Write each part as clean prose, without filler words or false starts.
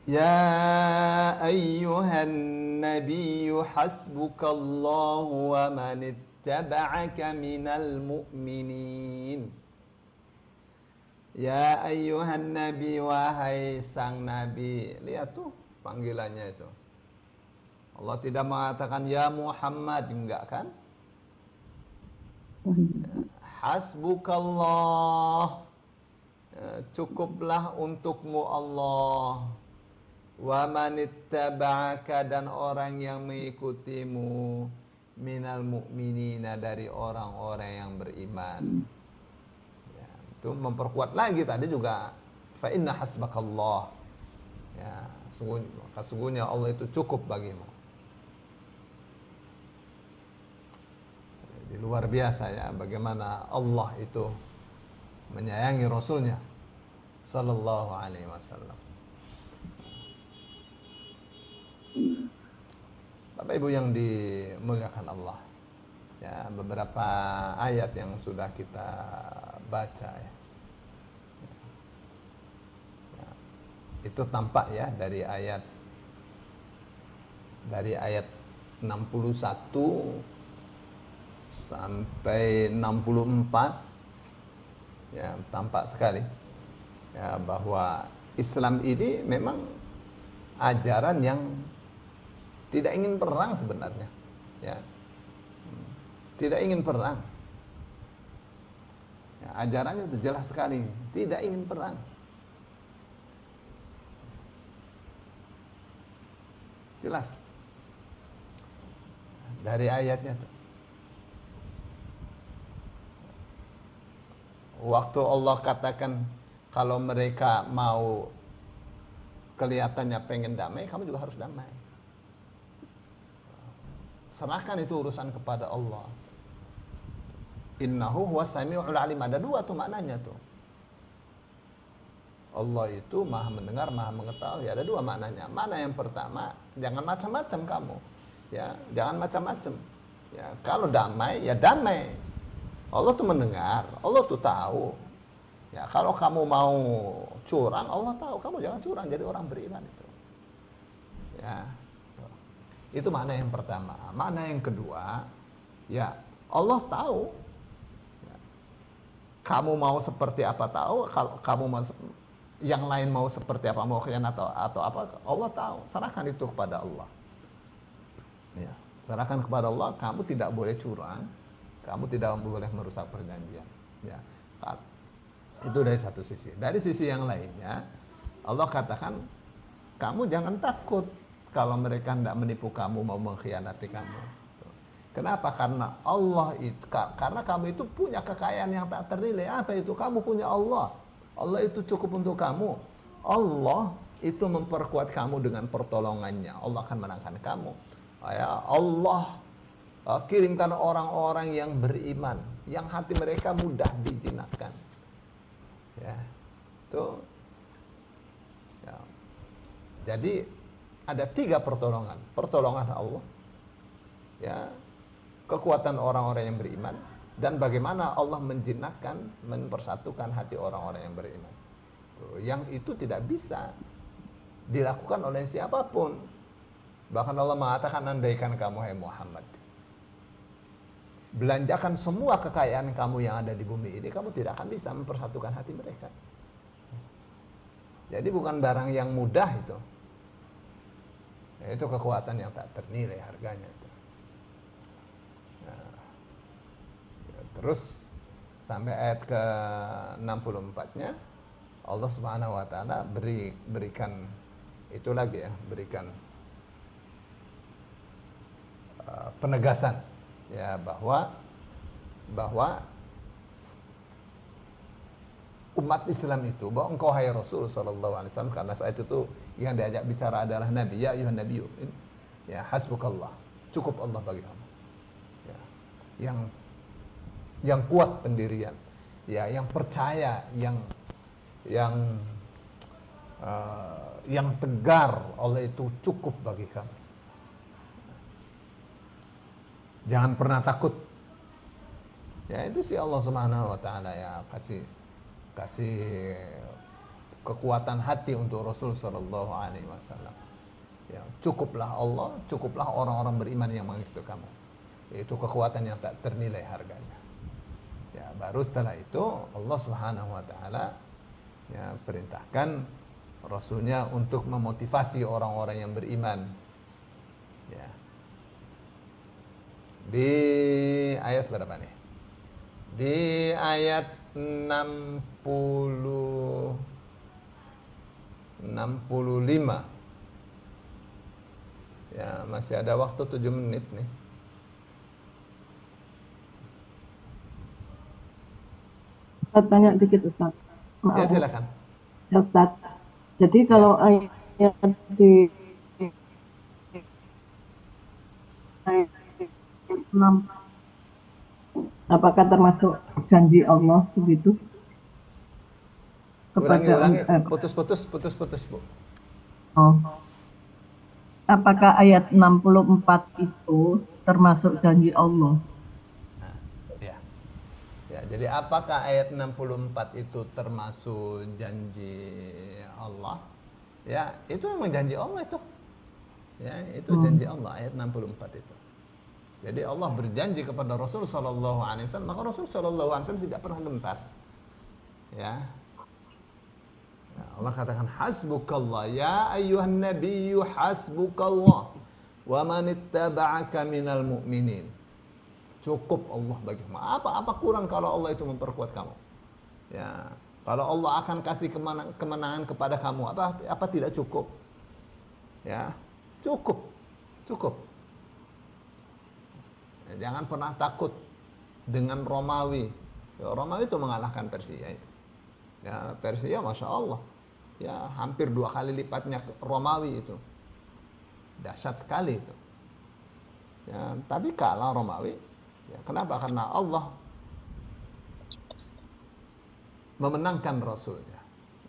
Ya ayyuhan nabiyyu hasbukallahu wa man ittaba'aka minal mu'minin. Ya ayyuhan nabi, wahai sang nabi. Lihat tuh panggilannya itu. Allah tidak mengatakan ya Muhammad, enggak kan? Hasbukallah, cukuplah untukmu Allah. Wa manittaba'aka, dan orang yang mengikutimu, minal mu'minina, dari orang-orang yang beriman. Ya, itu memperkuat lagi tadi juga fa inna hasbakallah. Ya, sesungguhnya Allah itu cukup bagimu. Jadi luar biasa ya bagaimana Allah itu menyayangi Rasulnya Sallallahu Alaihi Wasallam. Bapak Ibu yang dimuliakan Allah, ya beberapa ayat yang sudah kita baca ya, itu tampak ya dari ayat 61 sampai 64 ya, tampak sekali ya bahwa Islam ini memang ajaran yang tidak ingin perang sebenarnya ya, tidak ingin perang ya, ajarannya itu jelas sekali tidak ingin perang. Jelas dari ayatnya tuh. Waktu Allah katakan kalau mereka mau kelihatannya pengen damai, kamu juga harus damai. Serahkan itu urusan kepada Allah. Innahu huwas sami'ul alim. Ada dua tuh maknanya tuh. Allah itu maha mendengar, maha mengetahui. Ada dua maknanya. Mana yang pertama, jangan macam-macam kamu. Ya, jangan macam-macam. Ya, kalau damai, ya damai. Allah tuh mendengar, Allah tuh tahu. Ya, kalau kamu mau curang, Allah tahu. Kamu jangan curang, jadi orang beriman itu. Ya. Itu makna yang pertama. Makna yang kedua, ya Allah tahu. Ya, kamu mau seperti apa tahu, kalau kamu mau yang lain mau seperti apa, mau khianat atau apa, Allah tahu. Serahkan itu kepada Allah. Ya, serahkan kepada Allah. Kamu tidak boleh curang, kamu tidak boleh merusak perjanjian. Ya, itu dari satu sisi. Dari sisi yang lainnya, Allah katakan, kamu jangan takut kalau mereka tidak menipu kamu, mau mengkhianati kamu. Kenapa? Karena Allah itu, karena kamu itu punya kekayaan yang tak ternilai. Apa itu? Kamu punya Allah. Allah itu cukup untuk kamu. Allah itu memperkuat kamu dengan pertolongannya. Allah akan menangkan kamu. Ya, Allah kirimkan orang-orang yang beriman, yang hati mereka mudah dijinakkan. Ya, itu. Ya. Jadi ada 3 pertolongan. Pertolongan Allah, ya, kekuatan orang-orang yang beriman, dan bagaimana Allah menjinakkan, mempersatukan hati orang-orang yang beriman. Tuh, yang itu tidak bisa dilakukan oleh siapapun. Bahkan Allah mengatakan, andaikan kamu hai Muhammad belanjakan semua kekayaan kamu yang ada di bumi ini, kamu tidak akan bisa mempersatukan hati mereka. Jadi bukan barang yang mudah itu. Itu kekuatan yang tak ternilai harganya itu. Nah, terus sampai ayat ke 64-nya Allah Subhanahu wa taala berikan itu lagi ya, berikan penegasan ya bahwa umat Islam itu, bahwa engkau hai Rasul sallallahu alaihi wasallam, karena saat itu yang diajak bicara adalah Nabi, ya ayuhan nabiyyu, ya hasbukallah, cukup Allah bagi kamu. Ya, yang kuat pendirian, ya yang percaya, yang tegar, Allah itu cukup bagi kamu. Jangan pernah takut. Ya itu sih Allah Subhanahu wa taala ya kasih kekuatan hati untuk Rasul Shallallahu Alaihi Wasallam. Ya, cukuplah Allah, cukuplah orang-orang beriman yang mengikuti kamu. Itu kekuatan yang tak ternilai harganya. Ya, baru setelah itu Allah Subhanahu Wa Taala ya perintahkan Rasulnya untuk memotivasi orang-orang yang beriman. Ya. Di ayat berapa nih? Di ayat 65. Ya, masih ada waktu 7 menit nih. Ustaz, tanya dikit Ustaz. Ya, Maaf silakan. ya Ustaz. Jadi Ya. kalau ayat di ayat 6, apakah termasuk janji Allah begitu? Ulangi, putus-putus, Bu. Oh. Apakah ayat 64 itu termasuk janji Allah? Nah, ya. Ya, jadi apakah ayat 64 itu termasuk janji Allah? Ya, itu memang janji Allah itu. Ya, itu janji Allah ayat 64 itu. Jadi Allah berjanji kepada Rasul sallallahu alaihi wasallam, maka Rasul sallallahu alaihi wasallam tidak pernah gentar. Ya. Ya, Allah katakan hasbukallah ya ayyuhan nabiyyu hasbukallah wa man ittaba'aka minal mu'minin. Cukup Allah bagimu. Apa kurang kalau Allah itu memperkuat kamu? Ya, kalau Allah akan kasih kemenangan kepada kamu, apa tidak cukup? Ya, cukup. Ya, jangan pernah takut dengan Romawi. Ya, Romawi itu mengalahkan Persia itu. Ya, Persia Masya Allah. Ya, hampir 2 kali lipatnya Romawi itu. Dahsyat sekali itu. Ya, tapi kalah Romawi. Ya, kenapa? Karena Allah memenangkan Rasulnya.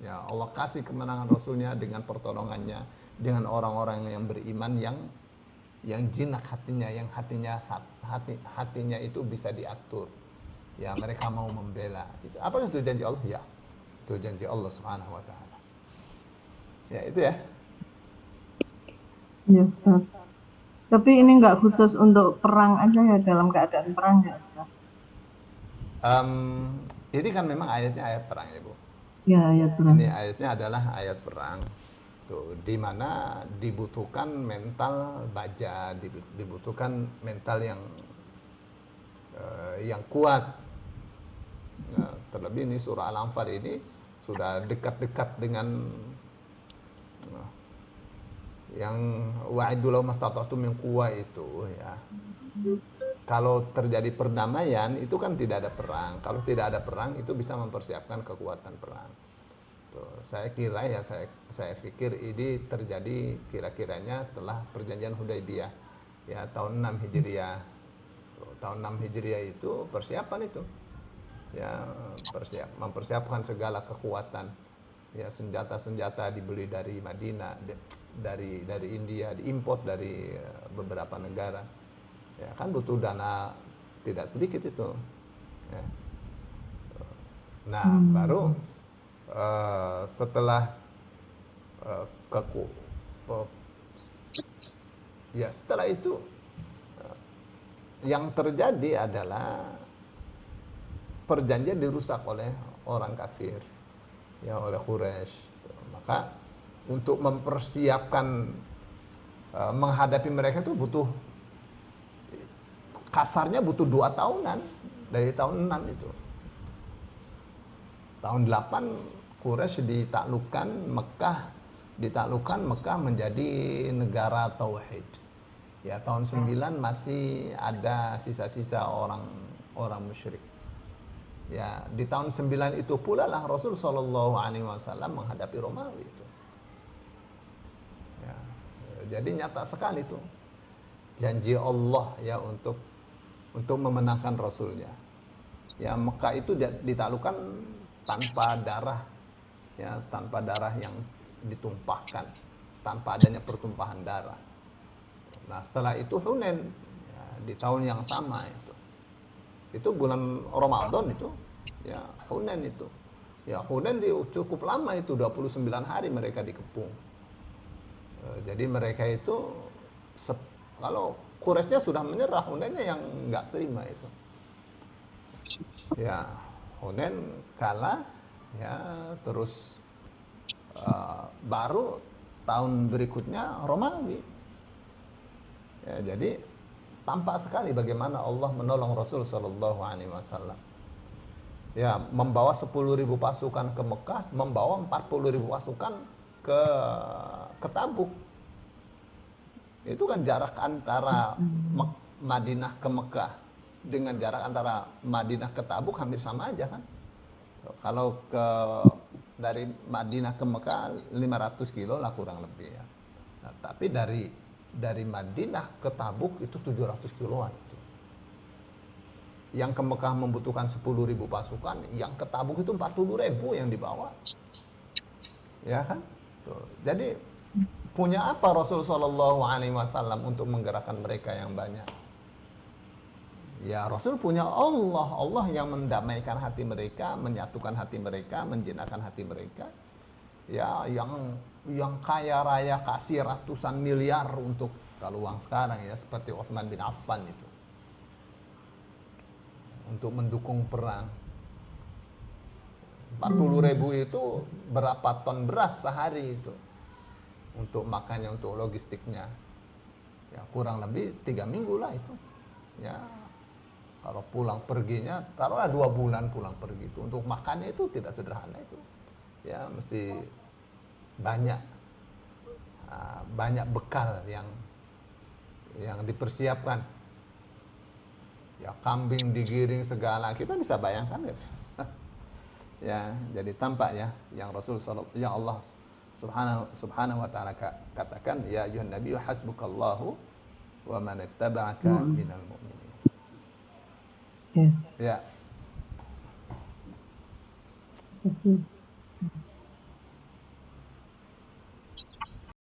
Ya, Allah kasih kemenangan Rasulnya dengan pertolongannya, dengan orang-orang yang beriman yang jinak hatinya, yang hatinya itu bisa diatur. Ya, mereka mau membela. Apa itu janji Allah? Ya, itu janji Allah Subhanahu Wa Taala. Ya, itu ya. Ya Ustaz. Tapi ini nggak khusus untuk perang aja ya, dalam keadaan perang ya Ustaz? Ini kan memang ayatnya ayat perang ya Bu. Ya, ayat perang. Ini ayatnya adalah ayat perang. Tuh, di mana dibutuhkan mental baja, dibutuhkan mental yang kuat. Nah, terlebih ini surah Al-Anfal ini sudah dekat-dekat dengan yang wa'idul mastata'tum min quwwah itu ya. Kalau terjadi perdamaian itu kan tidak ada perang. Kalau tidak ada perang itu bisa mempersiapkan kekuatan perang. Tuh, saya kira ya saya pikir ini terjadi kira-kiranya setelah perjanjian Hudaybiyah ya tahun 6 Hijriah. Tuh, tahun 6 Hijriah itu persiapan itu. Ya, mempersiapkan segala kekuatan. Ya, senjata-senjata dibeli dari Madinah, dari India, diimport dari beberapa negara. Ya, kan butuh dana tidak sedikit itu. Ya. Nah, baru setelah setelah itu yang terjadi adalah perjanjian dirusak oleh orang kafir, ya, oleh Quraisy. Maka untuk mempersiapkan menghadapi mereka itu kasarnya butuh 2 tahunan dari tahun 6 itu. Tahun 8 Quraisy ditaklukkan Mekah menjadi negara tauhid. Ya, tahun 9 masih ada sisa-sisa orang musyrik. Ya, di tahun 9 itu pula lah Rasul Shallallahu Alaihi Wasallam menghadapi Romawi itu. Ya, jadi nyata sekali itu janji Allah ya untuk memenangkan Rasulnya. Ya, Mekah itu ditaklukkan tanpa darah, ya, tanpa darah yang ditumpahkan, tanpa adanya pertumpahan darah. Nah, setelah itu Hunain ya, di tahun yang sama itu bulan Ramadan itu, ya, Hunain itu Ya, Hunain cukup lama itu, 29 hari mereka dikepung. Jadi mereka itu kalau Quraisynya sudah menyerah, Hunainnya yang nggak terima itu. Ya, Hunain kalah, ya, terus baru tahun berikutnya Romawi. Ya, jadi tampak sekali bagaimana Allah menolong Rasul Shallallahu Alaihi Wasallam. Ya, membawa 10.000 pasukan ke Mekah, membawa 40.000 pasukan ke Tabuk. Itu kan jarak antara Madinah ke Mekah dengan jarak antara Madinah ke Tabuk hampir sama aja kan. Kalau dari Madinah ke Mekah 500 kilo lah kurang lebih ya. Nah, tapi dari Madinah ke Tabuk itu 700 kiloan. Yang ke Mekah membutuhkan 10.000 pasukan, yang ke Tabuk itu 40.000 yang dibawa. Ya kan? Tuh. Jadi punya apa Rasul Shallallahu Alaihi Wasallam untuk menggerakkan mereka yang banyak? Ya, Rasul punya Allah. Allah yang mendamaikan hati mereka, menyatukan hati mereka, menjinakkan hati mereka. Ya, yang kaya raya kasih ratusan miliar untuk, kalau uang sekarang ya, seperti Utsman bin Affan itu, untuk mendukung perang. 40.000 itu berapa ton beras sehari itu untuk makannya, untuk logistiknya. Ya, kurang lebih 3 minggu lah itu. Ya, kalau pulang perginya, taruhlah 2 bulan pulang pergi itu. Untuk makannya itu tidak sederhana itu. Ya, mesti banyak banyak bekal yang dipersiapkan. Ya, kambing digiring segala, kita bisa bayangkan gitu. Ya, jadi tampak ya yang yang Allah subhanahu wa ta'ala katakan, ya ayuhan nabiyyu hasbukallahu wa man ittaba'aka minal mu'minin. Ya, Ya, kasih.